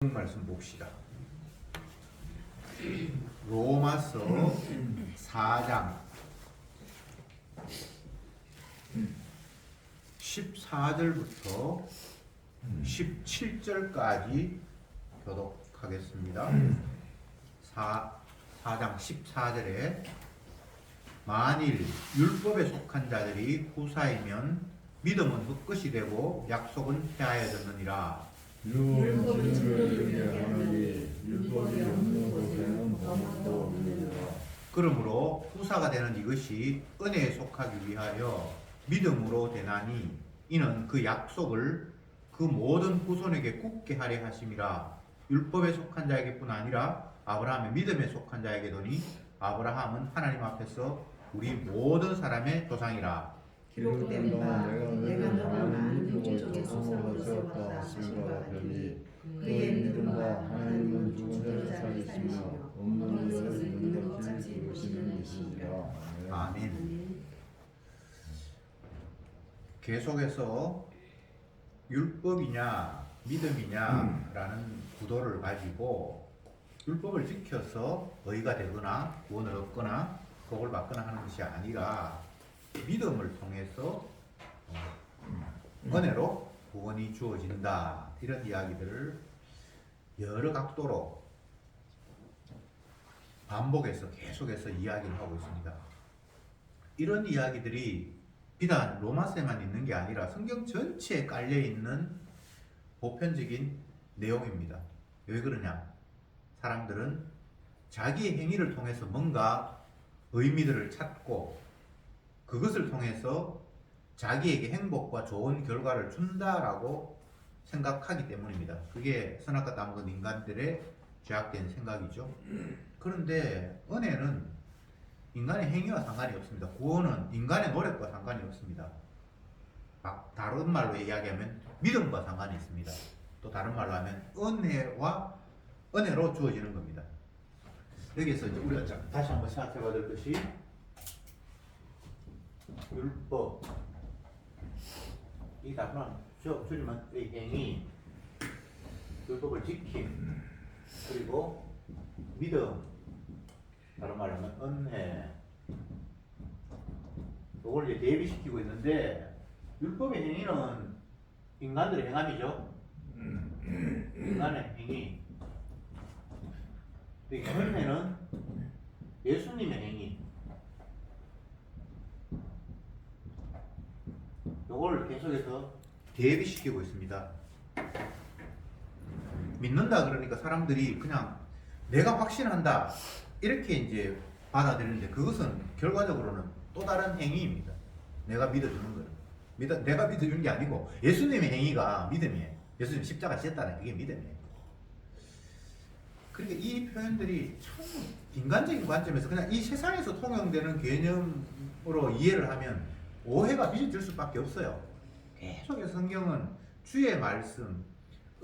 말씀 봅시다. 로마서 4장 14절부터 17절까지 교독하겠습니다. 4장 14절에 만일 율법에 속한 자들이 후사이면 믿음은 헛것이 되고 약속은 폐하여졌느니라. 율법이 증거되게 하나니 율법이 없는 곳에는 아무것도 없느니라. 그러므로 후사가 되는 이것이 은혜에 속하기 위하여 믿음으로 되나니 이는 그 약속을 그 모든 후손에게 굳게 하려 하심이라. 율법에 속한 자에게뿐 아니라 아브라함의 믿음에 속한 자에게도니 아브라함은 하나님 앞에서 우리 모든 사람의 조상이라. 기록된 바 내가 너를 많은 민족의 조상으로 세웠다 하신 바 같으니 그의 믿음과 하나님은 죽은 자를 살리시며 없는 것을 있는 것 같이 이루시는 이시니라. 아멘. 계속해서 율법이냐 믿음이냐라는 구도를 가지고 율법을 지켜서 의가 되거나 구원을 얻거나 복을 받거나 하는 것이 아니라 믿음을 통해서 은혜로 구원이 주어진다, 이런 이야기들을 여러 각도로 반복해서 계속해서 이야기를 하고 있습니다. 이런 이야기들이 비단 로마서에만 있는 게 아니라 성경 전체에 깔려있는 보편적인 내용입니다. 왜 그러냐? 사람들은 자기의 행위를 통해서 뭔가 의미들을 찾고 그것을 통해서 자기에게 행복과 좋은 결과를 준다라고 생각하기 때문입니다. 그게 선악과 따먹은 인간들의 죄악된 생각이죠. 그런데 은혜는 인간의 행위와 상관이 없습니다. 구원은 인간의 노력과 상관이 없습니다. 다른 말로 이야기하면 믿음과 상관이 있습니다. 또 다른 말로 하면 은혜로 주어지는 겁니다. 여기에서 이제 우리가 다시 한번 생각해 봐야 될 것이 율법, 이 단어는 줄이면 이 행위, 율법을 지킴, 그리고 믿음, 다른 말로 하면 은혜, 이걸 이제 대비시키고 있는데, 율법의 행위는 인간들의 행함이죠. 인간의 행위. 은혜는 예수님의 행위. 이걸 계속해서 대비시키고 있습니다. 믿는다 그러니까 사람들이 그냥 내가 확신한다 이렇게 이제 받아들이는데, 그것은 결과적으로는 또 다른 행위입니다. 내가 믿어주는 거예요. 내가 믿어주는 게 아니고 예수님의 행위가 믿음이에요. 예수님 십자가 지었다는 그게 믿음이에요. 그러니까 이 표현들이 참 인간적인 관점에서 그냥 이 세상에서 통용되는 개념으로 이해를 하면 오해가 빚어질 수밖에 없어요. 계속해서 성경은 주의 말씀,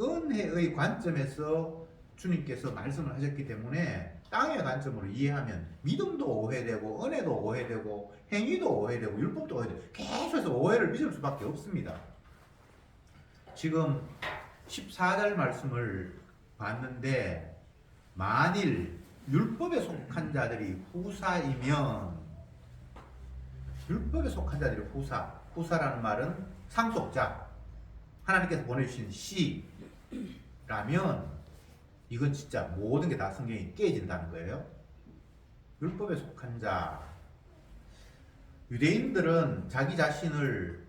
은혜의 관점에서 주님께서 말씀을 하셨기 때문에 땅의 관점으로 이해하면 믿음도 오해되고 은혜도 오해되고 행위도 오해되고 율법도 오해되고 계속해서 오해를 빚을 수밖에 없습니다. 지금 14절 말씀을 봤는데, 만일 율법에 속한 자들이 후사이면, 율법에 속한 자들이 후사라는 말은 상속자, 하나님께서 보내주신 씨라면 이건 진짜 모든 게 다 성경이 깨진다는 거예요. 율법에 속한 자, 유대인들은 자기 자신을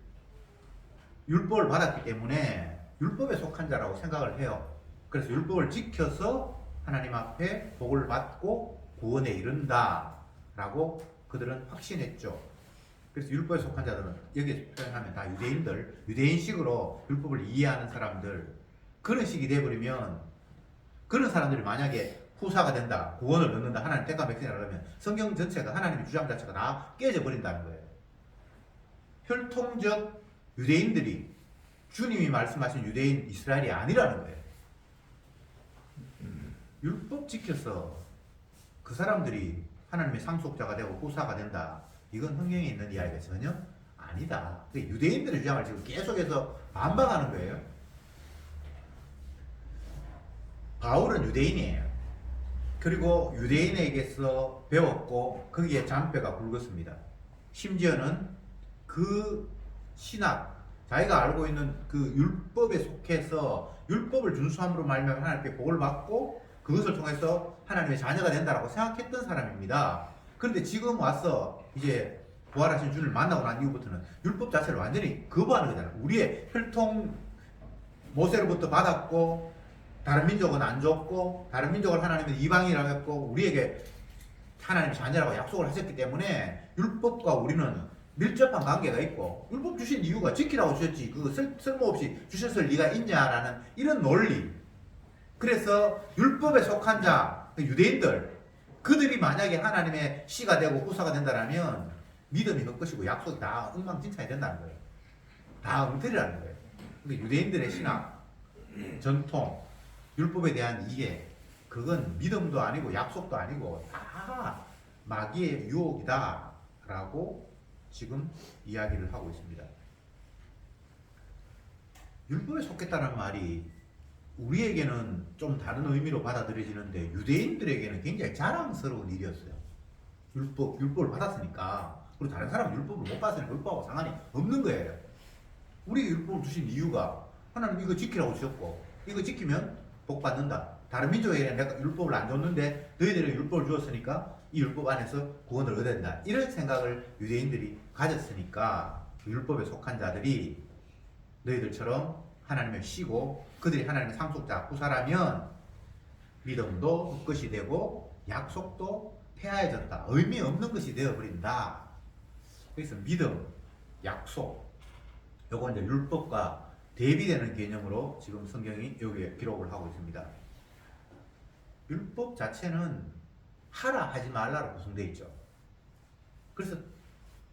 율법을 받았기 때문에 율법에 속한 자라고 생각을 해요. 그래서 율법을 지켜서 하나님 앞에 복을 받고 구원에 이른다라고 그들은 확신했죠. 그래서 율법에 속한 자들은 여기에 표현하면 다 유대인식으로 율법을 이해하는 사람들, 그런 식이 돼버리면, 그런 사람들이 만약에 후사가 된다, 구원을 얻는다, 하나님 택한 백성이라 그러면 성경 전체가, 하나님의 주장 자체가 다 깨져버린다는 거예요. 혈통적 유대인들이 주님이 말씀하신 유대인 이스라엘이 아니라는 거예요. 율법 지켜서 그 사람들이 하나님의 상속자가 되고 후사가 된다, 이건 성경에 있는 이야기가 전혀 아니다. 유대인들의 주장을 지금 계속해서 반박하는 거예요. 바울은 유대인이에요. 그리고 유대인에게서 배웠고 거기에 잔뼈가 굵었습니다. 심지어는 그 신학, 자기가 알고 있는 그 율법에 속해서 율법을 준수함으로 말미암아 하나님께 복을 받고 그것을 통해서 하나님의 자녀가 된다라고 생각했던 사람입니다. 그런데 지금 와서 이제 부활하신 주를 만나고 난 이후부터는 율법 자체를 완전히 거부하는 거잖아요. 우리의 혈통 모세로부터 받았고 다른 민족은 안 줬고 다른 민족을 하나님은 이방이라고 했고 우리에게 하나님의 자녀라고 약속을 하셨기 때문에 율법과 우리는 밀접한 관계가 있고 율법 주신 이유가 지키라고 주셨지 그거 쓸모없이 주셨을 리가 있냐라는 이런 논리. 그래서 율법에 속한 자 유대인들 그들이 만약에 하나님의 씨가 되고 후사가 된다라면 믿음이 헛것이고 약속이 다 엉망진창이 된다는 거예요. 다 엉터리라는 거예요. 그러니까 유대인들의 신학, 전통, 율법에 대한 이해 그건 믿음도 아니고 약속도 아니고 다 마귀의 유혹이다 라고 지금 이야기를 하고 있습니다. 율법에 속했다는 말이 우리에게는 좀 다른 의미로 받아들여지는데 유대인들에게는 굉장히 자랑스러운 일이었어요. 율법을 받았으니까. 그리고 다른 사람은 율법을 못 받았으니까 율법하고 상관이 없는 거예요. 우리에게 율법을 주신 이유가 하나님 이거 지키라고 주셨고 이거 지키면 복 받는다. 다른 민족에게는 내가 율법을 안 줬는데 너희들에게 율법을 주었으니까 이 율법 안에서 구원을 얻어야 된다. 이런 생각을 유대인들이 가졌으니까 율법에 속한 자들이 너희들처럼 하나님을 쉬고 그들이 하나님의 상속자 후사라면 믿음도 헛것이 되고 약속도 폐하해졌다. 의미 없는 것이 되어버린다. 그래서 믿음, 약속 요거 이제 율법과 대비되는 개념으로 지금 성경이 여기에 기록을 하고 있습니다. 율법 자체는 하라 하지 말라로 구성되어 있죠. 그래서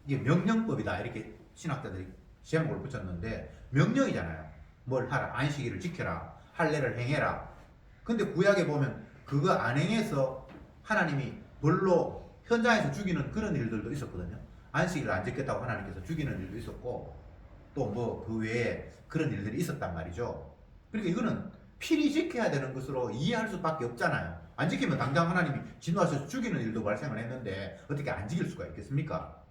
이게 명령법이다 이렇게 신학자들이 제목을 붙였는데 명령이잖아요. 뭘 하라, 안식일을 지켜라, 할례를 행해라. 근데 구약에 보면 그거 안 행해서 하나님이 벌로 현장에서 죽이는 그런 일들도 있었거든요. 안식일을 안 지켰다고 하나님께서 죽이는 일도 있었고 또 뭐 그 외에 그런 일들이 있었단 말이죠. 그러니까 이거는 필히 지켜야 되는 것으로 이해할 수밖에 없잖아요. 안 지키면 당장 하나님이 진노하셔서 죽이는 일도 발생을 했는데 어떻게 안 지킬 수가 있겠습니까?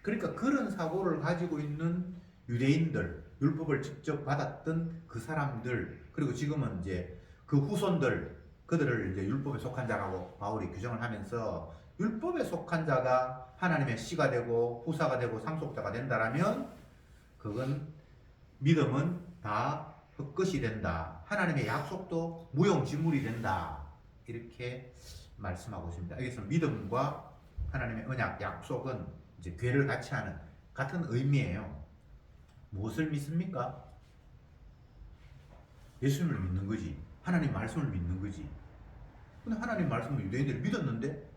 그러니까 그런 사고를 가지고 있는 유대인들, 율법을 직접 받았던 그 사람들, 그리고 지금은 이제 그 후손들, 그들을 이제 율법에 속한 자라고 바울이 규정을 하면서 율법에 속한 자가 하나님의 씨가 되고 후사가 되고 상속자가 된다라면 그건 믿음은 다 헛것이 된다. 하나님의 약속도 무용지물이 된다. 이렇게 말씀하고 있습니다. 여기서 믿음과 하나님의 언약, 약속은 이제 괴를 같이 하는 같은 의미예요. 무엇을 믿습니까? 예수님을 믿는 거지. 하나님 말씀을 믿는 거지. 근데 하나님 말씀을 유대인들이 믿었는데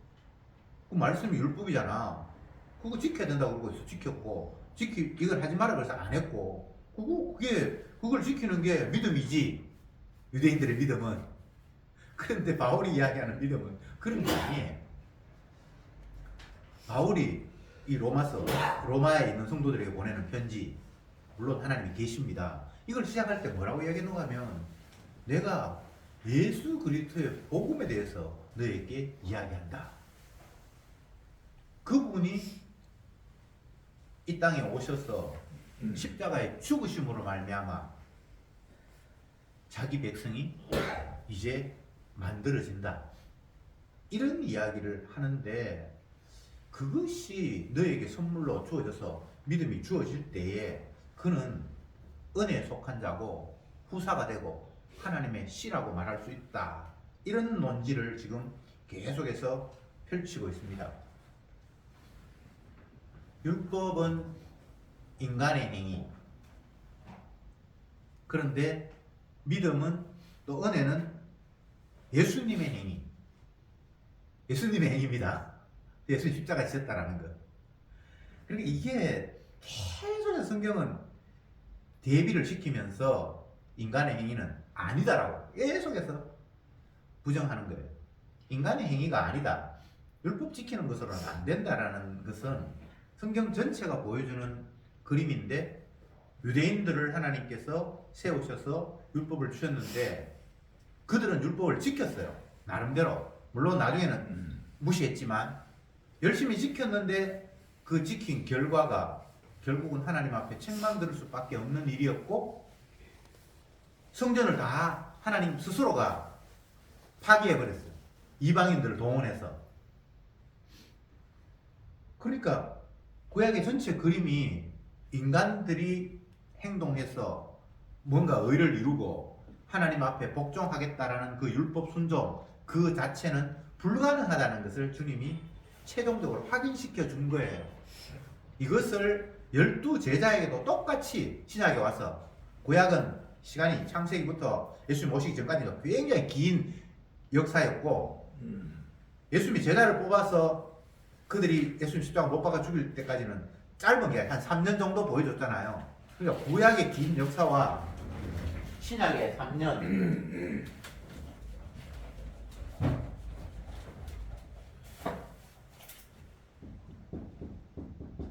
그 말씀이 율법이잖아. 그거 지켜야 된다고 그러고 있어. 지켰고 이걸 하지 마라 그래서 안 했고 그걸 지키는 게 믿음이지. 유대인들의 믿음은. 그런데 바울이 이야기하는 믿음은 그런 게 아니에요. 바울이 이 로마에 있는 성도들에게 보내는 편지, 물론 하나님이 계십니다. 이걸 시작할 때 뭐라고 이야기했는가 하면 내가 예수 그리스도의 복음에 대해서 너에게 이야기한다. 그분이 이 땅에 오셔서 십자가의 죽으심으로 말미암아 자기 백성이 이제 만들어진다. 이런 이야기를 하는데 그것이 너에게 선물로 주어져서 믿음이 주어질 때에 그는 은혜에 속한 자고 후사가 되고 하나님의 씨라고 말할 수 있다. 이런 논지를 지금 계속해서 펼치고 있습니다. 율법은 인간의 행위. 그런데 믿음은 또 은혜는 예수님의 행위. 예수님의 행위입니다. 예수님 십자가 지셨다라는 것. 그러니까 이게 계속 성경은 대비를 시키면서 인간의 행위는 아니다라고 계속해서 부정하는 거예요. 인간의 행위가 아니다. 율법 지키는 것으로는 안 된다라는 것은 성경 전체가 보여주는 그림인데 유대인들을 하나님께서 세우셔서 율법을 주셨는데 그들은 율법을 지켰어요. 나름대로. 물론 나중에는 무시했지만 열심히 지켰는데 그 지킨 결과가 결국은 하나님 앞에 책망 들을 수밖에 없는 일이었고, 성전을 다 하나님 스스로가 파기해버렸어요. 이방인들을 동원해서. 그러니까 구약의 전체 그림이 인간들이 행동해서 뭔가 의를 이루고 하나님 앞에 복종하겠다라는 그 율법 순종 그 자체는 불가능하다는 것을 주님이 최종적으로 확인시켜 준 거예요. 이것을 12제자에게도 똑같이 신약에 와서, 구약은 시간이 창세기부터 예수님 오시기 전까지가 굉장히 긴 역사였고, 예수님이 제자를 뽑아서 그들이 예수님 십자가 못 박아 죽일 때까지는 짧은 게 한 3년 정도 보여줬잖아요. 그러니까 구약의 긴 역사와 신약의 3년,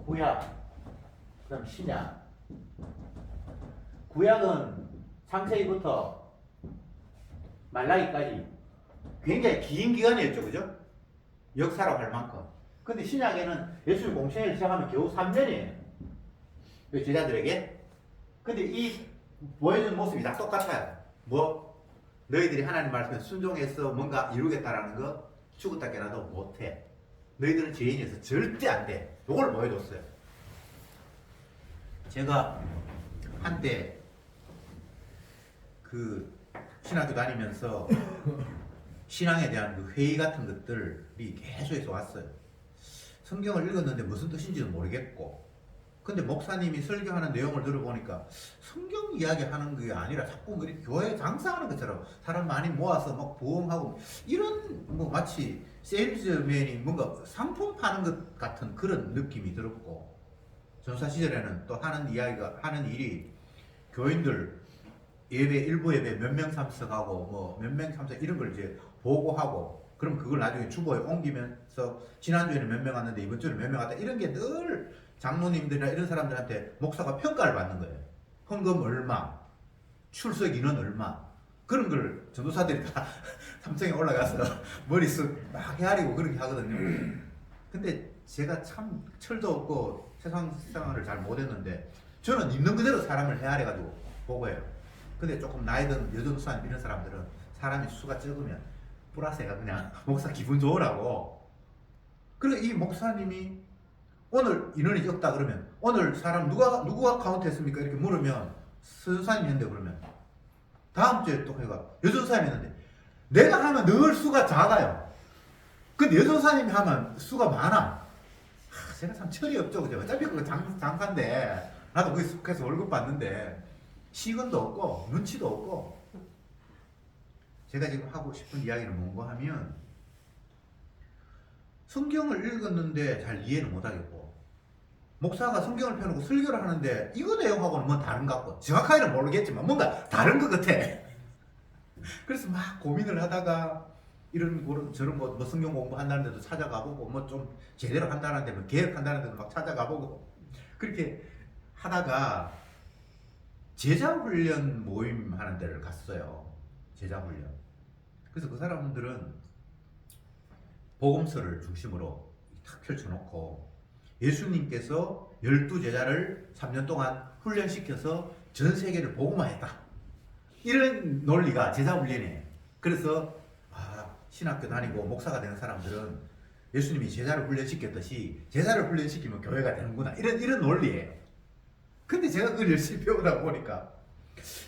구약, 그다음 신약. 구약은 창세기부터 말라기까지 굉장히 긴 기간이었죠, 그죠? 역사라고 할 만큼. 근데 신약에는 예수님 공생애를 시작하면 겨우 3년이에요. 제자들에게. 근데 이 보여준 모습이 다 똑같아요. 뭐? 너희들이 하나님 말씀에 순종해서 뭔가 이루겠다라는 거 죽었다 깨나도 못해. 너희들은 죄인이어서 절대 안 돼. 이걸 보여줬어요. 제가 한때 그 신학교 다니면서 신앙에 대한 그 회의 같은 것들이 계속해서 왔어요. 성경을 읽었는데 무슨 뜻인지도 모르겠고, 근데 목사님이 설교하는 내용을 들어보니까 성경 이야기하는 게 아니라 자꾸 이렇게 교회 장사하는 것처럼 사람 많이 모아서 막 부흥하고 이런 뭐 마치 세일즈맨이 뭔가 상품 파는 것 같은 그런 느낌이 들었고, 전사 시절에는 또 하는 일이 교인들 예배, 일부 예배 몇 명 참석하고 뭐 몇 명 참석 이런 걸 이제 보고하고, 그럼 그걸 나중에 주보에 옮기면서 지난주에는 몇 명 왔는데 이번 주에는 몇 명 왔다, 이런 게 늘 장로님들이나 이런 사람들한테 목사가 평가를 받는 거예요. 헌금 얼마, 출석 인원 얼마, 그런 걸 전도사들이 다 3층에 올라가서 머릿속 막 헤아리고 그렇게 하거든요. 근데 제가 참 철도 없고 세상을 잘 못했는데 저는 있는 그대로 사람을 헤아려가지고 보고해요. 근데 조금 나이 든 여전도사님 이런 사람들은 사람이 수가 적으면 플러스가 그냥 목사 기분 좋으라고. 그리고 이 목사님이 오늘 인원이 적다 그러면 오늘 사람 누가 카운트했습니까? 이렇게 물으면 서전사님이 했는데, 그러면 다음 주에 또 해가 여전사님이 했는데 내가 하면 늘 수가 작아요. 근데 여전사님이 하면 수가 많아. 제가 참 철이 없죠, 그죠? 어차피 그거 장사인데 나도 거기 속해서 월급 받는데 시간도 없고 눈치도 없고. 제가 지금 하고 싶은 이야기는 뭔가 하면, 성경을 읽었는데 잘 이해는 못하겠고, 목사가 성경을 펴놓고 설교를 하는데 이거 내용하고는 뭐 다른 것 같고, 정확하게는 모르겠지만 뭔가 다른 것 같아. 그래서 막 고민을 하다가 이런 거 저런 거 뭐 성경 공부한다는 데도 찾아가보고, 뭐 좀 제대로 한다는 데 뭐 개혁한다는 데도 막 찾아가보고, 그렇게 하다가 제자훈련 모임 하는 데를 갔어요. 제자훈련. 그래서 그 사람들은 복음서를 중심으로 탁 펼쳐놓고 예수님께서 12제자를 3년 동안 훈련시켜서 전 세계를 복음화했다, 이런 논리가 제자훈련이에요. 그래서 신학교 다니고 목사가 되는 사람들은 예수님이 제자를 훈련시켰듯이 제자를 훈련시키면 교회가 되는구나, 이런 논리예요. 근데 제가 그걸 열심히 배우다 보니까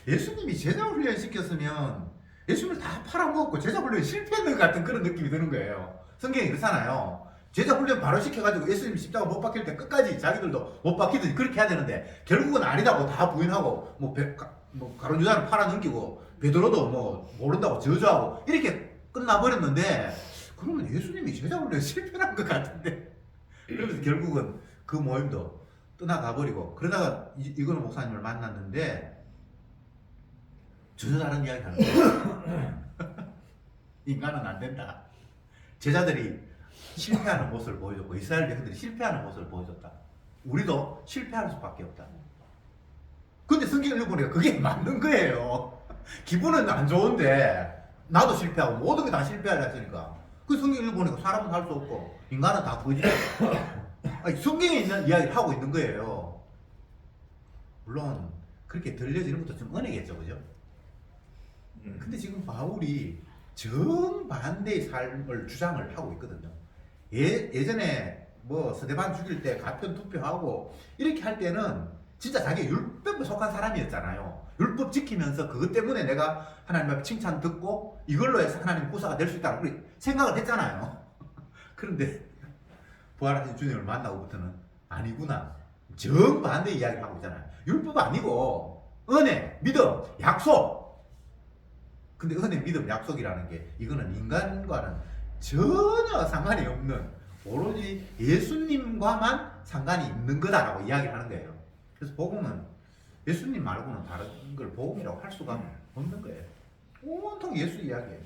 예수님이 제자 훈련시켰으면 예수님을 다 팔아먹었고 제자 훈련이 실패했는 것 같은 그런 느낌이 드는 거예요. 성경이 그렇잖아요. 제자 훈련 바로 시켜가지고 예수님 십자가 못 박힐 때 끝까지 자기들도 못 박히듯이 그렇게 해야 되는데, 결국은 아니다고 다 부인하고 뭐 가룟 유다는 팔아넘기고 베드로도 뭐 모른다고 저주하고 이렇게 끝나버렸는데, 그러면 예수님이 제자 훈련 실패한 것 같은데. 그러면서 결국은 그 모임도 떠나가버리고, 그러다가 이거는 목사님을 만났는데 전혀 다른 이야기 하는 거예요. 인간은 안 된다. 제자들이 실패하는 모습을 보여줬고 이스라엘 백성들이 실패하는 모습을 보여줬다. 우리도 실패할 수밖에 없다. 근데 성경을 읽어보니까 그게 맞는 거예요. 기분은 안 좋은데 나도 실패하고 모든 게 다 실패하려 했으니까. 그 성경 읽어보니까 사람은 할 수 없고 인간은 다 거짓. 아니, 성경에 있는 이야기를 하고 있는 거예요. 물론 그렇게 들려지는 것도 좀 은혜겠죠, 그죠? 근데 지금 바울이 정반대의 삶을 주장을 하고 있거든요. 예전에 뭐 스데반 죽일 때 가편 투표하고 이렇게 할 때는 진짜 자기 율법에 속한 사람이었잖아요. 율법 지키면서 그것 때문에 내가 하나님 앞에 칭찬 듣고 이걸로 해서 하나님 구사가 될 수 있다고 생각을 했잖아요. 그런데 부활하신 주님을 만나고부터는 아니구나. 정반대 이야기를 하고 있잖아요. 율법 아니고 은혜, 믿음, 약속. 근데 은혜, 믿음, 약속이라는 게 이거는 인간과는 전혀 상관이 없는 오로지 예수님과만 상관이 있는 거다라고 이야기를 하는 거예요. 그래서 복음은 예수님 말고는 다른 걸 복음이라고 할 수가 없는 거예요. 온통 예수 이야기예요.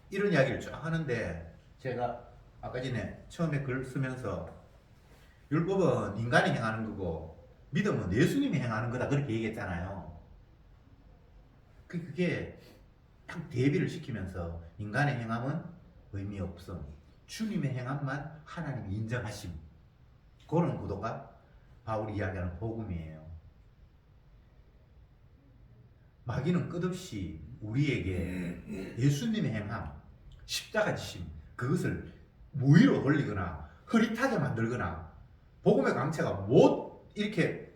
이런 이야기를 쫙 하는데 제가 아까 전에 처음에 글 쓰면서 율법은 인간이 행하는 거고 믿음은 예수님이 행하는 거다 그렇게 얘기했잖아요. 그게 딱 대비를 시키면서 인간의 행함은 의미 없음, 주님의 행함만 하나님이 인정하심, 그런 구도가 바울이 이야기하는 복음이에요. 마귀는 끝없이 우리에게 예수님의 행함, 십자가 지심, 그것을 무위로 돌리거나 흐릿하게 만들거나 복음의 강체가 못 이렇게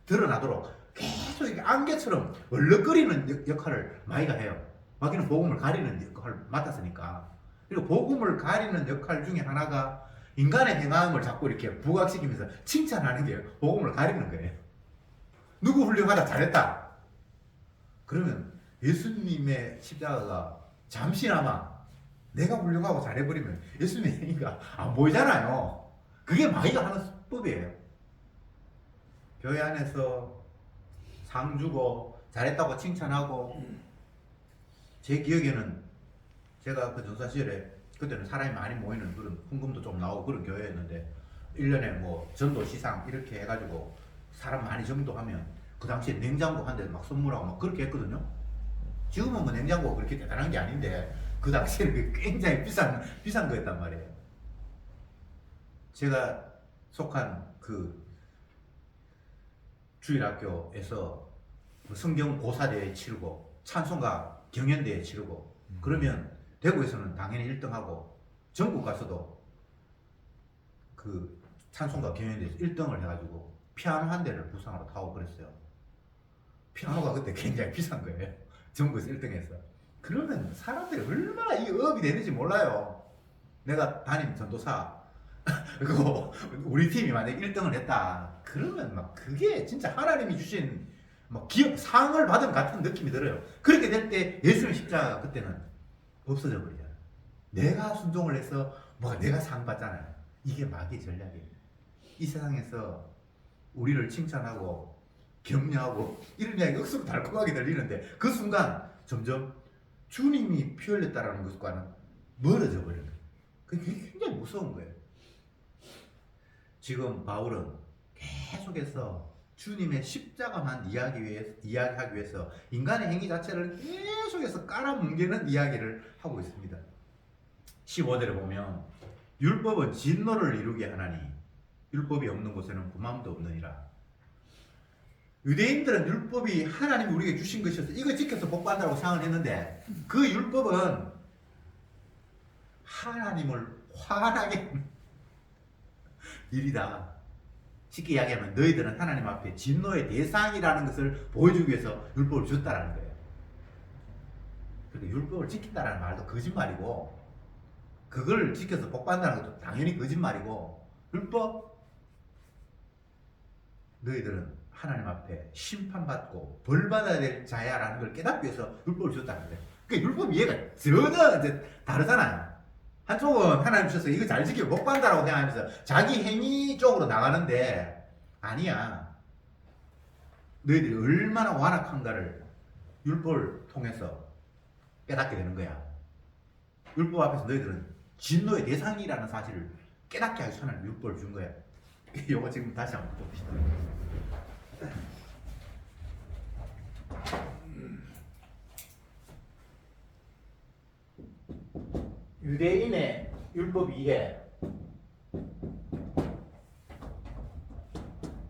드러나도록 계속 이렇게 안개처럼 얼렁거리는 역할을 마귀가 해요. 마귀는 복음을 가리는 역할을 맡았으니까. 그리고 복음을 가리는 역할 중에 하나가 인간의 행함을 자꾸 이렇게 부각시키면서 칭찬하는 게 복음을 가리는 거예요. 누구 훌륭하다, 잘했다. 그러면 예수님의 십자가가 잠시나마 내가 훌륭하고 잘해버리면 예수님의 행위가 안 보이잖아요. 그게 마귀가 하는 수법이에요. 교회 안에서 상 주고 잘했다고 칭찬하고, 제 기억에는 제가 그 전사 시절에 그때는 사람이 많이 모이는 그런 헌금도 좀 나오고 그런 교회였는데 1년에 뭐 전도 시상 이렇게 해가지고 사람 많이 정도하면 그 당시에 냉장고 한 대 막 선물하고 막 그렇게 했거든요. 지금은 뭐 냉장고가 그렇게 대단한 게 아닌데 그 당시에는 굉장히 비싼 거였단 말이에요. 제가 속한 그 주일학교에서 성경 고사대회 치르고 찬송가 경연대회 치르고 그러면 대구에서는 당연히 1등하고 전국 가서도 그 찬송가 경연대회에서 1등을 해가지고 피아노 한 대를 부상으로 타고 그랬어요. 피아노가 그때 굉장히 비싼 거예요. 전국에서 1등해서. 그러면 사람들이 얼마나 이 업이 되는지 몰라요. 내가 담임 전도사 그리고 우리 팀이 만약에 1등을 했다 그러면 막 그게 진짜 하나님이 주신 막 기업 상을 받은 같은 느낌이 들어요. 그렇게 될 때 예수님 십자가 그때는 없어져 버리잖아요. 내가 순종을 해서 뭐 내가 상 받잖아요. 이게 마귀의 전략이에요. 이 세상에서 우리를 칭찬하고 격려하고 이런 이야기 억수로 달콤하게 들리는데 그 순간 점점 주님이 피 흘렸다라는 것과는 멀어져 버려요. 그게 굉장히 무서운 거예요. 지금 바울은 계속해서 주님의 십자가만 이야기하기 위해서 인간의 행위 자체를 계속해서 깔아뭉개는 이야기를 하고 있습니다. 15절에 보면 율법은 진노를 이루게 하나니 율법이 없는 곳에는 구맘도 없느니라. 유대인들은 율법이 하나님이 우리에게 주신 것이어서 이거 지켜서 복받는다고 생각을 했는데 그 율법은 하나님을 화나게 하는 일이다. 쉽게 이야기하면 너희들은 하나님 앞에 진노의 대상이라는 것을 보여주기 위해서 율법을 줬다라는 거예요. 그리고 율법을 지킨다라는 말도 거짓말이고 그걸 지켜서 복받는다는 것도 당연히 거짓말이고 율법 너희들은 하나님 앞에 심판받고 벌받아야 될 자야라는 걸 깨닫기 위해서 율법을 줬다는 거예요. 그러니까 율법 이해가 전혀 이제 다르잖아요. 한쪽은 하나님 주셔서 이거 잘 지키고 복 받는다라고 생각하면서 자기 행위 쪽으로 나가는데 아니야. 너희들이 얼마나 완악한가를 율법을 통해서 깨닫게 되는 거야. 율법 앞에서 너희들은 진노의 대상이라는 사실을 깨닫게 하기 위해서 하나님 율법을 준 거야. 이거 지금 다시 한번 봅시다. 유대인의 율법 이해,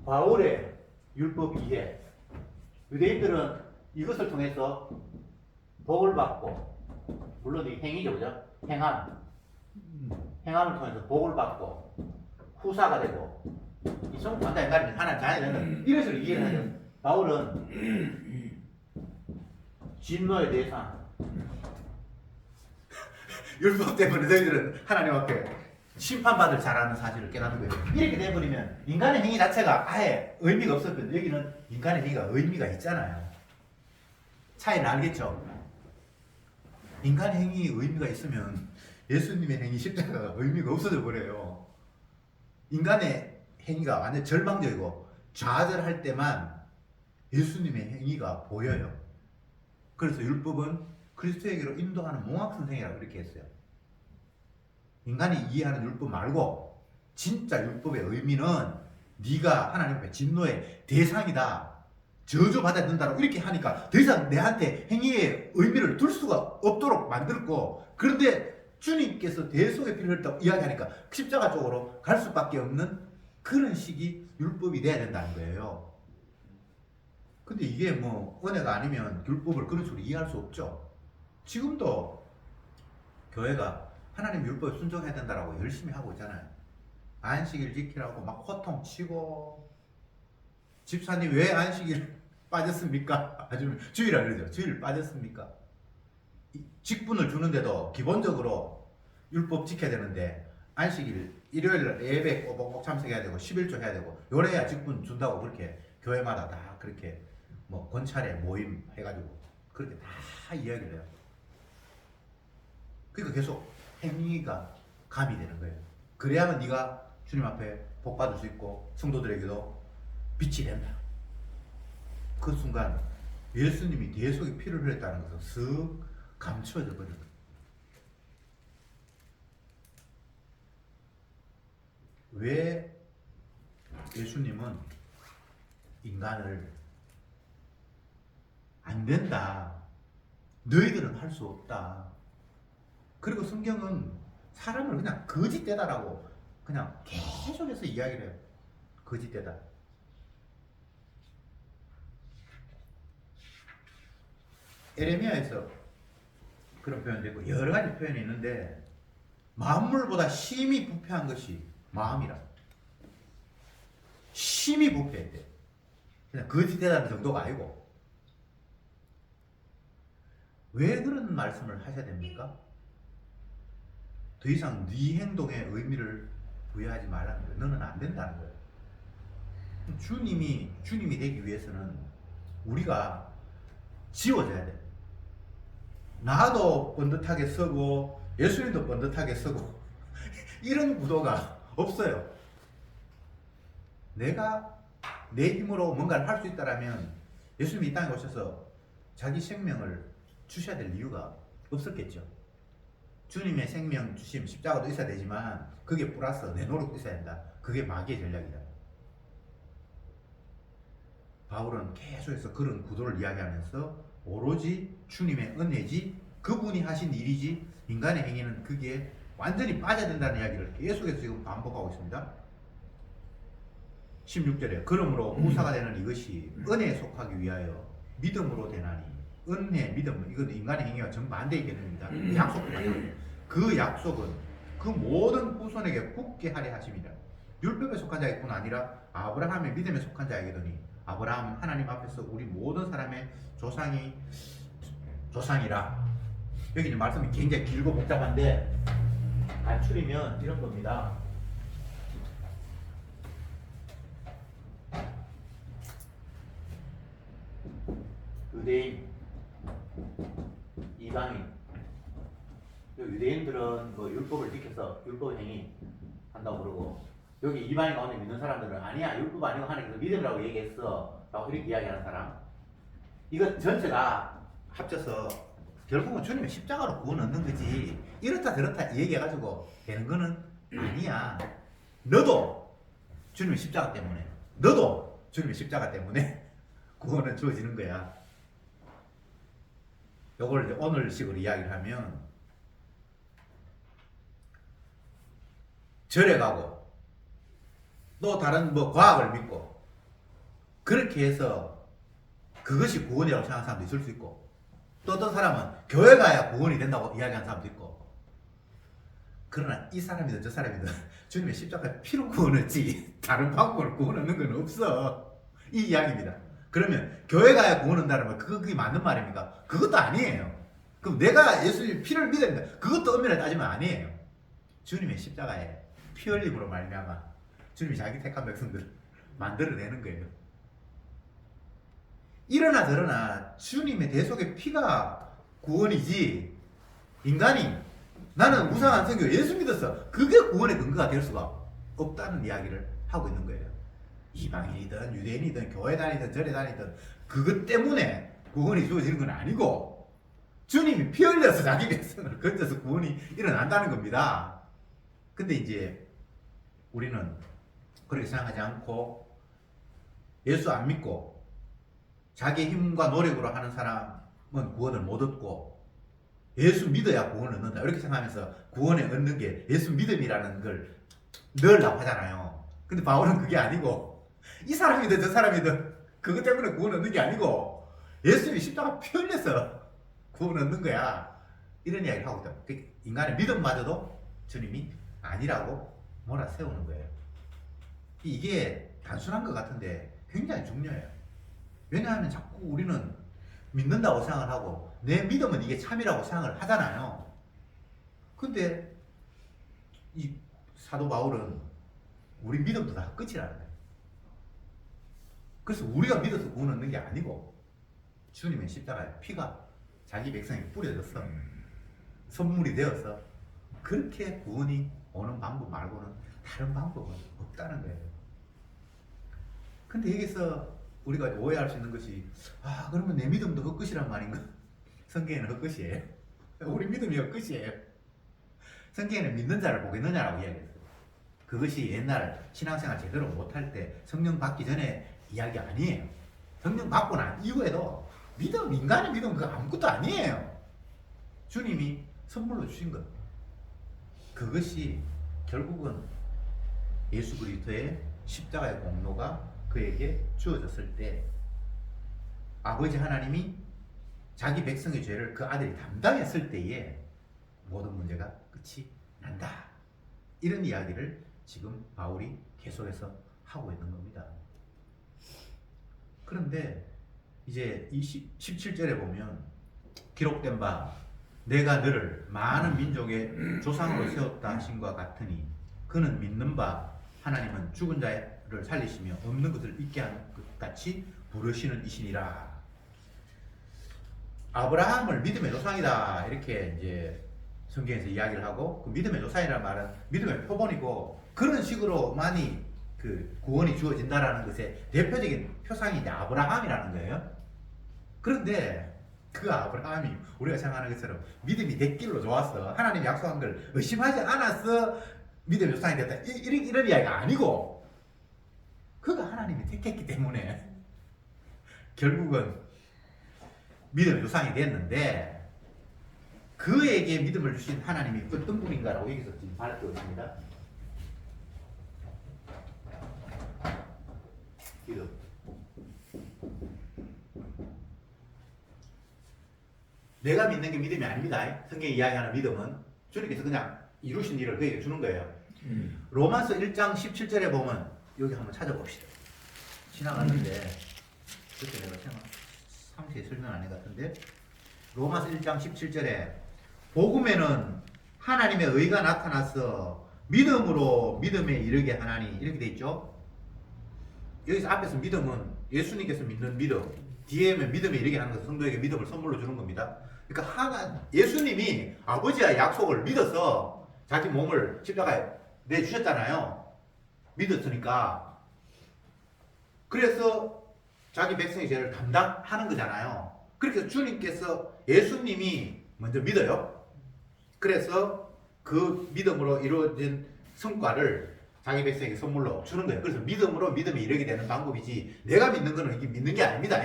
바울의 율법 이해. 유대인들은 이것을 통해서 복을 받고, 물론 이 행위죠, 그죠? 행함을 통해서 복을 받고 후사가 되고, 이 성부 한다 인간이 하나님 자녀는 이런 식으로 이해를 하죠. 바울은 진노의 대상, 율법 때문에 너희들은 하나님 앞에 심판받을 자라는 사실을 깨닫는 거예요. 이렇게 돼버리면 인간의 행위 자체가 아예 의미가 없었거든요. 여기는 인간의 행위가 의미가 있잖아요. 차이는 알겠죠? 인간의 행위에 의미가 있으면 예수님의 행위 십자가가 의미가 없어져 버려요. 인간의 행위가 완전 절망적이고 좌절할 때만 예수님의 행위가 보여요. 그래서 율법은 그리스도에게로 인도하는 몽학선생이라고 그렇게 했어요. 인간이 이해하는 율법 말고 진짜 율법의 의미는 네가 하나님 앞에 진노의 대상이다, 저주받아야 된다고 이렇게 하니까 더 이상 내한테 행위의 의미를 둘 수가 없도록 만들고, 그런데 주님께서 대속의 피를 흘렸다고 이야기하니까 십자가 쪽으로 갈 수밖에 없는 그런 식이 율법이 돼야 된다는 거예요. 근데 이게 뭐 은혜가 아니면 율법을 그런 식으로 이해할 수 없죠. 지금도 교회가 하나님 율법에 순종해야 된다라고 열심히 하고 있잖아요. 안식일 지키라고 막 호통치고, 집사님 왜 안식일 빠졌습니까? 아니면 주일이라 그러죠. 주일 빠졌습니까? 직분을 주는데도 기본적으로 율법 지켜야 되는데 안식일 일요일 예배 꼭 참석해야 되고 11조 해야 되고 요래야 직분 준다고 그렇게 교회마다 다 그렇게 뭐 권찰에 모임 해가지고 그렇게 다 이야기를 해요. 그러니까 계속 행위가 가미되는 거예요. 그래야만 네가 주님 앞에 복 받을 수 있고 성도들에게도 빛이 된다. 그 순간 예수님이 대속의 피를 흘렸다는 것은 쓱 감추어져 버려요. 왜 예수님은 인간을 안 된다, 너희들은 할 수 없다, 그리고 성경은 사람을 그냥 거짓되다라고 그냥 계속해서 이야기를 해요. 거짓되다. 에레미야에서 그런 표현도 있고 여러 가지 표현이 있는데, 만물보다 심히 부패한 것이 마음이라. 심히 부패했대. 그냥 거짓되다는 정도가 아니고. 왜 그런 말씀을 하셔야 됩니까? 더 이상 네 행동에 의미를 부여하지 말라는 거예요. 너는 안 된다는 거예요. 주님이 되기 위해서는 우리가 지워져야 돼. 나도 번듯하게 서고 예수님도 번듯하게 서고 이런 구도가 없어요. 내가 내 힘으로 뭔가를 할 수 있다라면 예수님이 이 땅에 오셔서 자기 생명을 주셔야 될 이유가 없었겠죠. 주님의 생명 주심 십자가도 있어야 되지만 그게 플러스 내 노력도 있어야 된다. 그게 마귀의 전략이다. 바울은 계속해서 그런 구도를 이야기하면서 오로지 주님의 은혜지, 그분이 하신 일이지 인간의 행위는 그게 완전히 빠져야 된다는 이야기를 계속해서 지금 반복하고 있습니다. 16절에 그러므로 후사가 되는 이것이 은혜에 속하기 위하여 믿음으로 되나니, 은혜, 믿음, 이건 인간의 행위와 정반대의 개념입니다. 약속도 마찬가지예요. 그 약속은 그 모든 후손에게 굳게 하려 하심이라. 율법에 속한 자에게뿐 아니라 아브라함의 믿음에 속한 자에게더니 아브라함 하나님 앞에서 우리 모든 사람의 조상이라. 여기 이제 말씀이 굉장히 길고 복잡한데 간추리면 이런 겁니다. 유대인, 이방인. 유대인들은 그 율법을 지켜서 율법 행위 한다고 그러고, 여기 이방인 가운데 믿는 사람들은 아니야, 율법 아니고 하나님께서 믿음이라고 얘기했어 라고 이렇게 이야기하는 사람. 이거 전체가 합쳐서 결국은 주님의 십자가로 구원 얻는 거지, 이렇다 저렇다 얘기해가지고 되는 거는 아니야. 너도 주님의 십자가 때문에, 너도 주님의 십자가 때문에 구원은 주어지는 거야. 요걸 이제 오늘식으로 이야기를 하면 절에 가고 또 다른 뭐 과학을 믿고 그렇게 해서 그것이 구원이라고 생각하는 사람도 있을 수 있고 또 어떤 사람은 교회 가야 구원이 된다고 이야기하는 사람도 있고 그러나 이 사람이든 저 사람이든 주님의 십자가에 피로 구원했지 다른 방법으로 구원 얻는 건 없어 이 이야기입니다. 그러면 교회 가야 구원 얻는다는 말 그게 맞는 말입니까? 그것도 아니에요. 그럼 내가 예수님 피를 믿어야 된다 그것도 엄밀히 따지면 아니에요. 주님의 십자가에 피 흘림으로 말미암아 주님이 자기 택한 백성들을 만들어내는 거예요. 이러나 저러나 주님의 대속의 피가 구원이지 인간이 나는 무상한 선교 예수 믿었어 그게 구원의 근거가 될 수가 없다는 이야기를 하고 있는 거예요. 이방인이든 유대인이든 교회 다니든 절에 다니든 그것 때문에 구원이 주어지는 건 아니고 주님이 피 흘려서 자기 백성을 건져서 구원이 일어난다는 겁니다. 근데 이제 우리는 그렇게 생각하지 않고 예수 안 믿고 자기 힘과 노력으로 하는 사람은 구원을 못 얻고 예수 믿어야 구원을 얻는다 이렇게 생각하면서 구원을 얻는 게 예수 믿음이라는 걸 넣으려고 하잖아요. 근데 바울은 그게 아니고 이 사람이든 저 사람이든 그것 때문에 구원 얻는 게 아니고 예수님이 십자가 피 흘려서 구원 얻는 거야 이런 이야기를 하고 있다. 인간의 믿음마저도 주님이 아니라고 몰아세우는 거예요. 이게 단순한 것 같은데 굉장히 중요해요. 왜냐하면 자꾸 우리는 믿는다고 생각을 하고 내 믿음은 이게 참이라고 생각을 하잖아요. 근데 이 사도 바울은 우리 믿음도 다 끝이라는 거예요. 그래서 우리가 믿어서 구원 얻는 게 아니고 주님의 십자가에 피가 자기 백성에 뿌려져서 선물이 되어서 그렇게 구원이 오는 방법 말고는 다른 방법은 없다는 거예요. 근데 여기서 우리가 오해할 수 있는 것이 그러면 내 믿음도 헛것이란 말인가? 성경에는 헛것이에요. 우리 믿음이 헛것이에요. 성경에는 믿는 자를 보겠느냐라고 이야기했어요. 그것이 옛날 신앙생활 제대로 못할 때 성령 받기 전에 이야기 아니에요. 성령 받고 난 이후에도 믿음, 인간의 믿음 그거 아무것도 아니에요. 주님이 선물로 주신 것. 그것이 결국은 예수 그리스도의 십자가의 공로가 그에게 주어졌을 때 아버지 하나님이 자기 백성의 죄를 그 아들이 담당했을 때에 모든 문제가 끝이 난다. 이런 이야기를 지금 바울이 계속해서 하고 있는 겁니다. 그런데 이제 17절에 보면 기록된 바 내가 너를 많은 민족의 조상으로 세웠다 하신과 같으니 그는 믿는 바 하나님은 죽은 자를 살리시며 없는 것을 있게 하는 것 같이 부르시는 이시니라. 아브라함을 믿음의 조상이다 이렇게 이제 성경에서 이야기를 하고 그 믿음의 조상이라는 말은 믿음의 표본이고 그런 식으로 많이 그 구원이 주어진다라는 것의 대표적인 표상이 이제 아브라함이라는 거예요. 그런데 그 아브라함이 우리가 생각하는 것처럼 믿음이 대길로 좋았어. 하나님이 약속한 걸 의심하지 않았어. 믿음의 조상이 됐다. 이런 이야기가 아니고 그가 하나님이 택했기 때문에 결국은 믿음의 조상이 됐는데 그에게 믿음을 주신 하나님이 어떤 분인가라고 여기서 지금 밝히고 있습니다. 믿음. 내가 믿는 게 믿음이 아닙니다. 성경이 이야기하는 믿음은 주님께서 그냥 이루신 일을 그에게 주는 거예요. 로마서 1장 17절에 보면 여기 한번 찾아봅시다. 지나갔는데 그때 내가 상세히 설명 안 해갔던데 로마서 1장 17절에 복음에는 하나님의 의가 나타나서 믿음으로 믿음에 이르게 하나니 이렇게 돼 있죠. 여기서 앞에서 믿음은 예수님께서 믿는 믿음, 뒤에 믿음에 이르게 하는 것은 성도에게 믿음을 선물로 주는 겁니다. 그러니까 예수님이 아버지의 약속을 믿어서 자기 몸을 십자가에 내주셨잖아요. 믿었으니까. 그래서 자기 백성의 죄를 감당하는 거잖아요. 그렇게 해서 주님께서 예수님이 먼저 믿어요. 그래서 그 믿음으로 이루어진 성과를 자기 백성에게 선물로 주는 거예요. 그래서 믿음으로 믿음에 이르게 되는 방법이지 내가 믿는 거는 이게 믿는 게 아닙니다.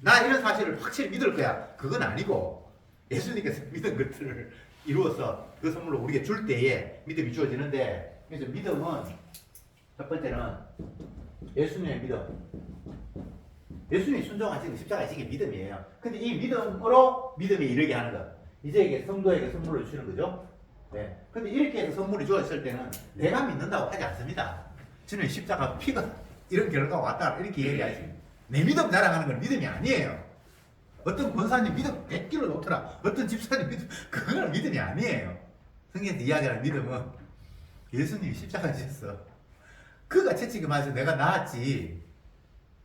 나 이런 사실을 확실히 믿을 거야. 그건 아니고 예수님께서 믿은 것들을 이루어서 그 선물로 우리에게 줄 때에 믿음이 주어지는데 그래서 믿음은 첫 번째는 예수님의 믿음. 예수님이 순종하시고 십자가에 지게 믿음이에요. 근데 이 믿음으로 믿음에 이르게 하는 것. 이제 이게 성도에게 선물을 주는 거죠. 네. 근데 이렇게 해서 선물이 주어졌을 때는 내가 믿는다고 하지 않습니다. 주님 십자가 피가 이런 결과가 왔다 이렇게 얘기하지. 내 믿음 자랑하는 건 믿음이 아니에요. 어떤 권사님 믿음 100kg 높더라. 어떤 집사님 믿음 그건 믿음이 아니에요. 성경에서 이야기하는 믿음은 예수님이 십자가 지셨어. 그가 채찍에 맞아서 내가 나았지.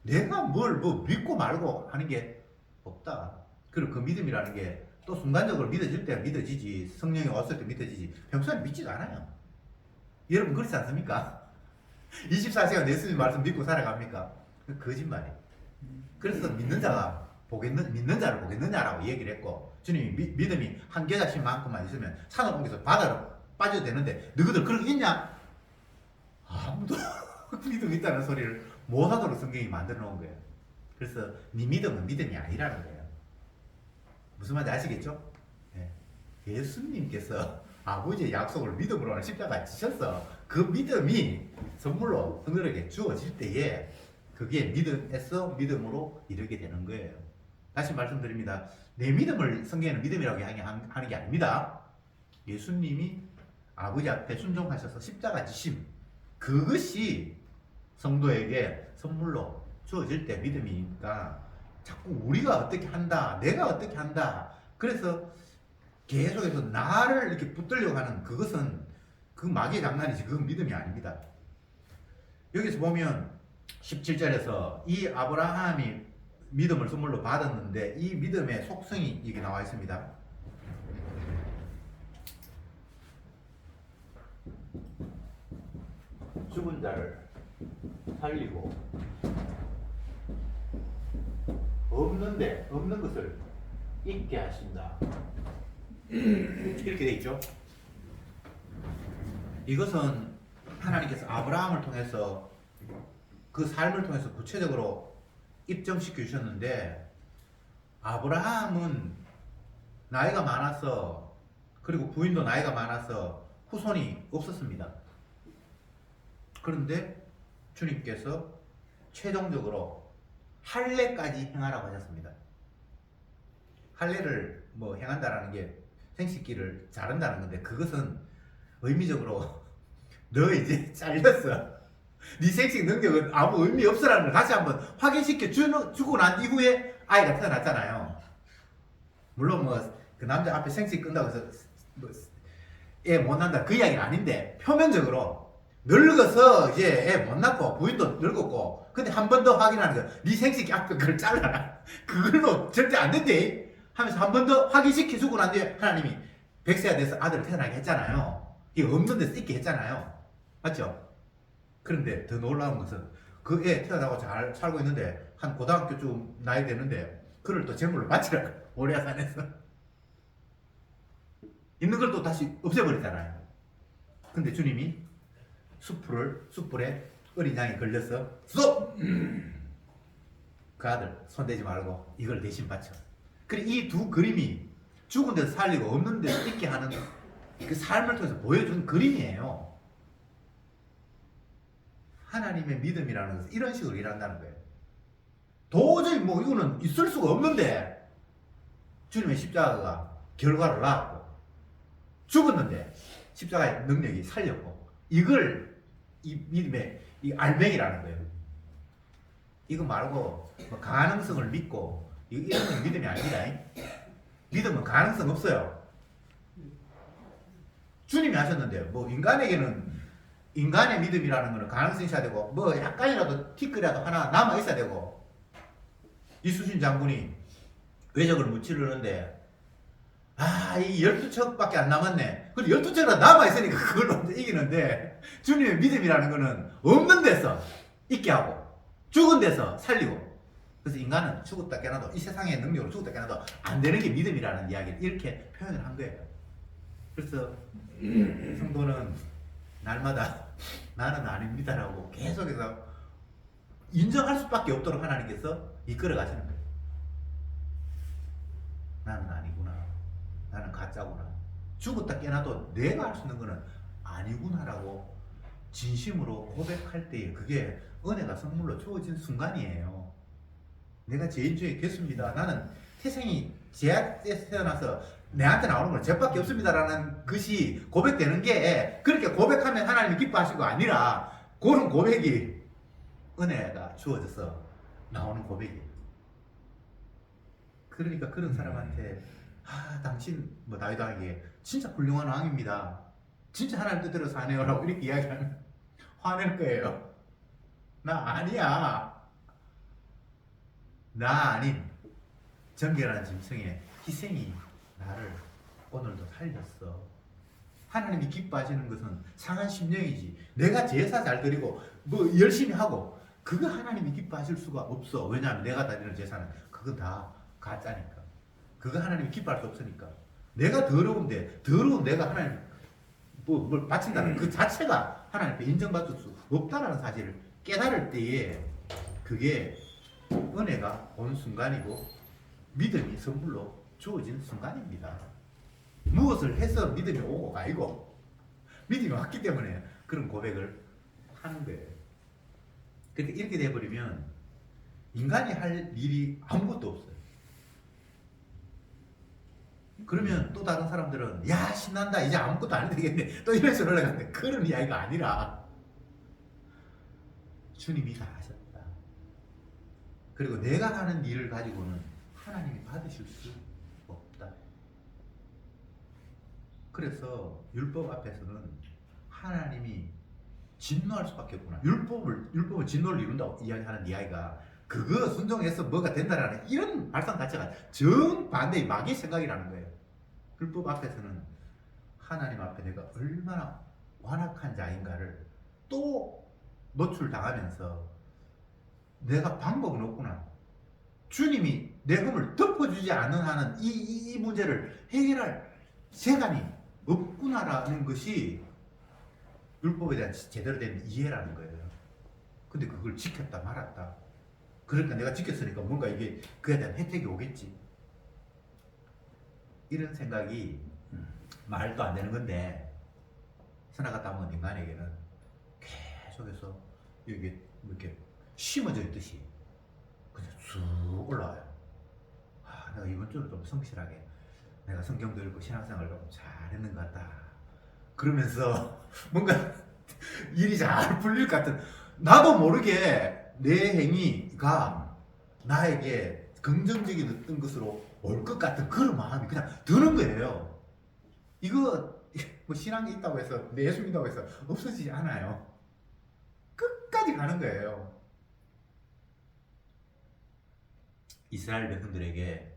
내가 뭘 뭐 믿고 말고 하는 게 없다. 그리고 그 믿음이라는 게 또 순간적으로 믿어질 때 믿어지지. 성령이 왔을 때 믿어지지. 평소에 믿지도 않아요. 여러분 그렇지 않습니까? 24시간 예수님 말씀 믿고 살아갑니까? 그 거짓말이에요. 그래서 믿는 자가 믿는 자를 보겠느냐라고 얘기를 했고, 주님이 믿음이 한 겨자씨만큼만 있으면 산을 옮겨서 바다로 빠져도 되는데 너희들 그런 게 있냐? 아무도 믿음 있다는 소리를 못하도록 성경이 만들어 놓은 거예요. 그래서 네 믿음은 믿음이 아니라는 거예요. 무슨 말인지 아시겠죠? 네. 예수님께서 아버지의 약속을 믿음으로 하는 십자가에 지셔서 그 믿음이 선물로 성도에게 주어질 때에 그게 믿음에서 믿음으로 이르게 되는 거예요. 다시 말씀드립니다. 내 믿음을 성경에는 믿음이라고 하는 게 아닙니다. 예수님이 아버지 앞에 순종하셔서 십자가 지심, 그것이 성도에게 선물로 주어질 때 믿음이니까 자꾸 우리가 어떻게 한다, 내가 어떻게 한다, 그래서 계속해서 나를 이렇게 붙들려고 하는 그것은 그 마귀의 장난이지, 그건 믿음이 아닙니다. 여기서 보면 17절에서 이 아브라함이 믿음을 선물로 받았는데 이 믿음의 속성이 여기 나와 있습니다. 죽은 자를 살리고 없는 것을 있게 하신다. 이렇게 돼 있죠. 이것은 하나님께서 아브라함을 통해서 그 삶을 통해서 구체적으로 입증시켜 주셨는데, 아브라함은 나이가 많아서, 그리고 부인도 나이가 많아서 후손이 없었습니다. 그런데 주님께서 최종적으로 할례까지 행하라고 하셨습니다. 할례를 뭐 행한다라는 게 생식기를 자른다는 건데, 그것은 의미적으로 너 이제 잘렸어, 네 생식 능력은 아무 의미 없어라는 걸 다시 한번 확인시켜 주고 난 이후에 아이가 태어났잖아요. 물론 뭐 그 남자 앞에 생식 끈다고 해서 뭐 애 못 낳는다 그 이야기는 아닌데, 표면적으로 늙어서 이제 애 못 낳고 부인도 늙었고, 근데 한 번 더 확인하는 거야. 네 생식기 앞에 그걸 잘라라. 그걸로 절대 안 된대 하면서 한 번 더 확인시켜 주고 난 뒤에 하나님이 100세가 돼서 아들을 태어나게 했잖아요. 이게 없는 데서 있게 했잖아요. 맞죠? 그런데 더 놀라운 것은 그 애 태어나고 잘 살고 있는데 한 고등학교쯤 나이 되는데 그를 또 제물로 바치라고 오레아산에서 있는 걸 또 다시 없애버리잖아요. 근데 주님이 숯불에 어린 양이 걸려서 쏙! 그 아들 손대지 말고 이걸 대신 바쳐. 그래, 이 두 그림이 죽은 데서 살리고 없는 데서 있게 하는 그 삶을 통해서 보여준 그림이에요. 하나님의 믿음이라는 것은 이런 식으로 일한다는 거예요. 도저히 뭐 이거는 있을 수가 없는데 주님의 십자가가 결과를 낳았고 죽었는데 십자가의 능력이 살렸고, 이걸 이 믿음의 이 알맹이라는 거예요. 이거 말고 뭐 가능성을 믿고 이런 건 믿음이 아닙니다. 믿음은 가능성 없어요. 주님이 하셨는데 뭐 인간의 믿음이라는 거는 가능성이 있어야 되고, 뭐 약간이라도 티끌이라도 하나 남아 있어야 되고, 이수신 장군이 외적을 무찌르는데 이 12척밖에 안 남았네. 그리고 12척이라도 남아있으니까 그걸로 이기는데, 주님의 믿음이라는 거는 없는 데서 있게 하고 죽은 데서 살리고, 그래서 인간은 죽었다 깨나도, 이 세상의 능력으로 죽었다 깨나도 안 되는 게 믿음이라는 이야기를 이렇게 표현을 한 거예요. 그래서 성도는 날마다 나는 아닙니다라고 계속해서 인정할 수밖에 없도록 하나님께서 이끌어 가시는 거예요. 나는 아니구나, 나는 가짜구나, 죽었다 깨나도 내가 할 수 있는 거는 아니구나라고 진심으로 고백할 때에 그게 은혜가 선물로 주어진 순간이에요. 내가 죄인 중에 개수입니다. 나는 태생이 죄악에서 태어나서 내한테 나오는 건 죄밖에 없습니다라는 것이 고백되는 게 그렇게 고백하면 하나님이 기뻐하시고 아니라 그런 고백이 은혜가 주어져서 나오는 고백이에요. 그러니까 그런 사람한테 당신 뭐 다윗 왕에게 진짜 훌륭한 왕입니다. 진짜 하나님 뜻대로 사네요라고 이렇게 이야기하면 화낼 거예요. 나 아니야. 나 아닌 정결한 짐승의 희생이 나를 오늘도 살렸어. 하나님이 기뻐하시는 것은 상한 심령이지. 내가 제사 잘 드리고 뭐 열심히 하고 그거 하나님이 기뻐하실 수가 없어. 왜냐하면 내가 드리는 제사는 그거 다 가짜니까. 그거 하나님이 기뻐할 수 없으니까. 내가 더러운데 더러운 내가 하나님 뭘 바친다는 그 자체가 하나님께 인정받을 수 없다는 사실을 깨달을 때에 그게 은혜가 온 순간이고 믿음이 선물로 주어진 순간입니다. 무엇을 해서 믿음이 오고 가이고 믿음이 왔기 때문에 그런 고백을 하는 거예요. 그렇게 이렇게 돼버리면 인간이 할 일이 아무것도 없어요. 그러면 또 다른 사람들은 야 신난다 이제 아무것도 안 해도 되겠네 또 이런 식으로 올라가는데 그런 이야기가 아니라 주님이 다 하셨다. 그리고 내가 하는 일을 가지고는 하나님이 받으실 수 없다. 그래서 율법 앞에서는 하나님이 진노할 수밖에 없구나. 율법은 진노를 이룬다고 이야기하는 이야기가 그거 순종해서 뭐가 된다라는 이런 발상 자체가 정반대의 마귀의 생각이라는 거예요. 율법 앞에서는 하나님 앞에 내가 얼마나 완악한 자인가를 또 노출당하면서 내가 방법은 없구나. 주님이 내 흠을 덮어주지 않는 한은 이 문제를 해결할 시간이 없구나라는 것이 율법에 대한 제대로 된 이해라는 거예요. 근데 그걸 지켰다 말았다. 그러니까 내가 지켰으니까 뭔가 이게 그에 대한 혜택이 오겠지. 이런 생각이 말도 안 되는 건데 선악 같은 인간에게는 계속해서 이게 이렇게 심어져 있듯이 그냥 쑥 올라와요. 내가 이번 주는 좀 성실하게 내가 성경도 읽고 신앙생활을 좀 잘했는 것 같다. 그러면서 뭔가 일이 잘 풀릴 것 같은 나도 모르게 내 행위가 나에게 긍정적인 어떤 것으로 올 것 같은 그런 마음이 그냥 드는 거예요. 이거 뭐 신앙이 있다고 해서 내 예수 믿다고 해서 없어지지 않아요. 끝까지 가는 거예요. 이스라엘 백성들에게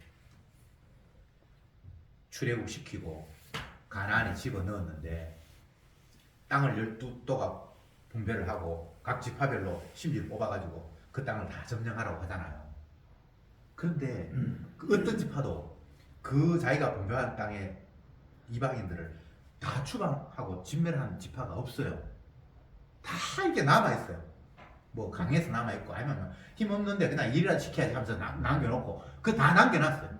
출애굽 시키고 가나안에 집어넣었는데 땅을 12도가 분배를 하고 각 지파별로 신비를 뽑아가지고 그 땅을 다 점령하라고 하잖아요. 그런데 그 어떤 지파도 그 자기가 분배한 땅에 이방인들을 다 추방하고 진멸한 지파가 없어요. 다 이렇게 남아있어요. 뭐 강에서 남아있고 아니면 힘없는데 그냥 일이라도 시켜야지 하면서 남겨놓고 그거 다 남겨놨어요.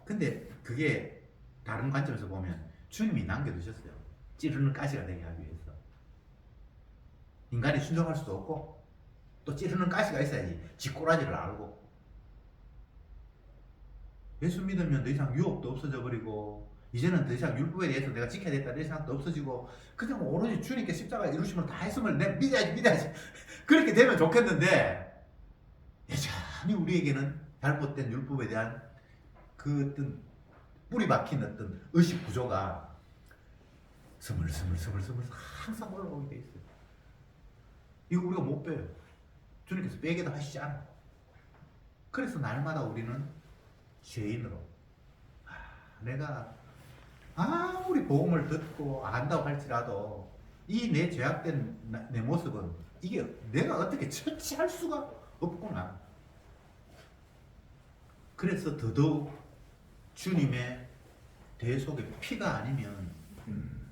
근데 그게 다른 관점에서 보면 주님이 남겨두셨어요. 찌르는 가시가 되게 하기 위해서. 인간이 순종할 수도 없고 또 찌르는 가시가 있어야지 쥐꼬라지를 알고. 예수 믿으면 더 이상 유혹도 없어져 버리고 이제는 더 이상 율법에 대해서 내가 지켜야 되겠다 이런 생각도 없어지고 그냥 뭐 오로지 주님께 십자가 이루심을 다 했음을 내가 믿어야지 그렇게 되면 좋겠는데 여전히 우리에게는 잘못된 율법에 대한 그 어떤 뿌리 박힌 어떤 의식 구조가 스물스물 항상 올라오게 돼 있어요. 이거 우리가 못 빼요. 주님께서 빼게도 하시지 않아요. 그래서 날마다 우리는 죄인으로 내가 아무리 복음을 듣고 안다고 할지라도 이 내 죄악된 내 모습은 이게 내가 어떻게 처치할 수가 없구나. 그래서 더더욱 주님의 대속의 피가 아니면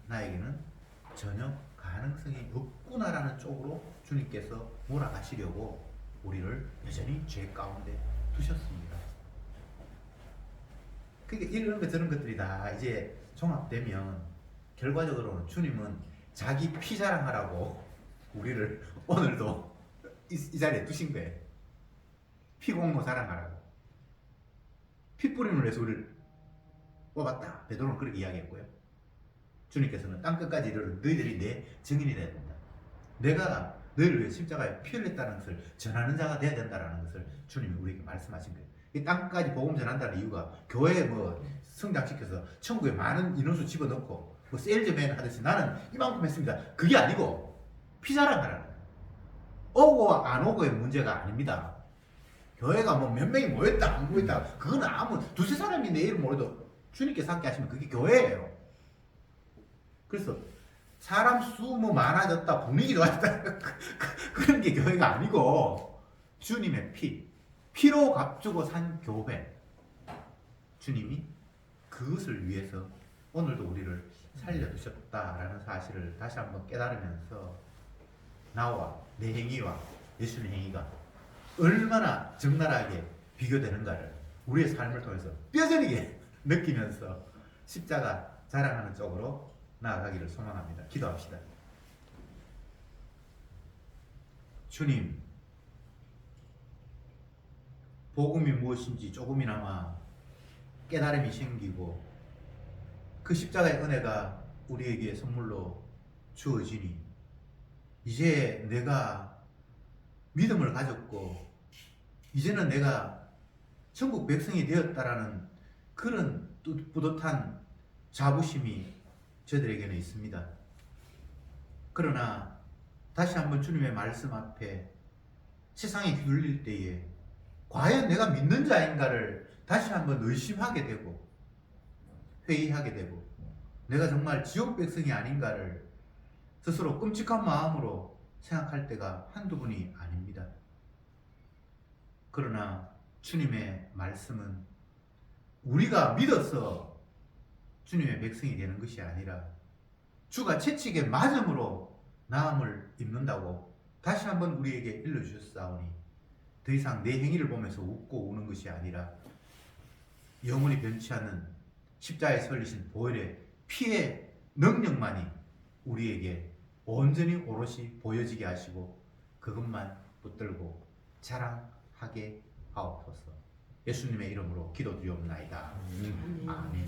나에게는 전혀 가능성이 없구나라는 쪽으로 주님께서 몰아가시려고 우리를 여전히 죄 가운데 두셨습니다. 그러니까 이런 것 저런 것들이 다 이제 종합되면 결과적으로는 주님은 자기 피 자랑하라고 우리를 오늘도 이 자리에 두신 거예요. 피 공로 자랑하라고. 피 뿌림을 위해서 우리를 뽑았다. 베드로는 그렇게 이야기했고요. 주님께서는 땅끝까지 이르러 너희들이 내 증인이 되어야 된다. 내가 너희를 위해 십자가에 피 흘렸다는 것을 전하는 자가 되어야 된다는 것을 주님이 우리에게 말씀하신 거예요. 이 땅까지 복음 전한다는 이유가 교회에 뭐 성장시켜서 천국에 많은 인원수 집어넣고 뭐 세일즈맨 하듯이 나는 이만큼 했습니다. 그게 아니고 피 자랑하라는 거예요. 오고 안 오고의 문제가 아닙니다. 교회가 뭐 몇 명이 모였다 안 모였다 그거는 아무 두세 사람이 내 이름 모여도 주님께서 함께 하시면 그게 교회예요. 그래서 사람 수 뭐 많아졌다 분위기 좋아졌다 그런 게 교회가 아니고 주님의 피로 값주고 산 교회, 주님이 그것을 위해서 오늘도 우리를 살려두셨다라는 사실을 다시 한번 깨달으면서 나와 내 행위와 예수님의 행위가 얼마나 적나라하게 비교되는가를 우리의 삶을 통해서 뼈저리게 느끼면서 십자가 자랑하는 쪽으로 나아가기를 소망합니다. 기도합시다. 주님, 복음이 무엇인지 조금이나마 깨달음이 생기고 그 십자가의 은혜가 우리에게 선물로 주어지니 이제 내가 믿음을 가졌고 이제는 내가 천국 백성이 되었다라는 그런 뿌듯한 자부심이 저들에게는 있습니다. 그러나 다시 한번 주님의 말씀 앞에 세상에 휘둘릴 때에 과연 내가 믿는 자인가를 다시 한번 의심하게 되고 회의하게 되고 내가 정말 지옥 백성이 아닌가를 스스로 끔찍한 마음으로 생각할 때가 한두 번이 아닙니다. 그러나 주님의 말씀은 우리가 믿어서 주님의 백성이 되는 것이 아니라 주가 채찍에 맞음으로 나음을 입는다고 다시 한번 우리에게 일러주셨사오니 더 이상 내 행위를 보면서 웃고 우는 것이 아니라 영원히 변치 않는 십자가에 설리신 보혈의 피의 능력만이 우리에게 온전히 오롯이 보여지게 하시고 그것만 붙들고 자랑하게 하옵소서. 예수님의 이름으로 기도드리옵나이다. 아멘.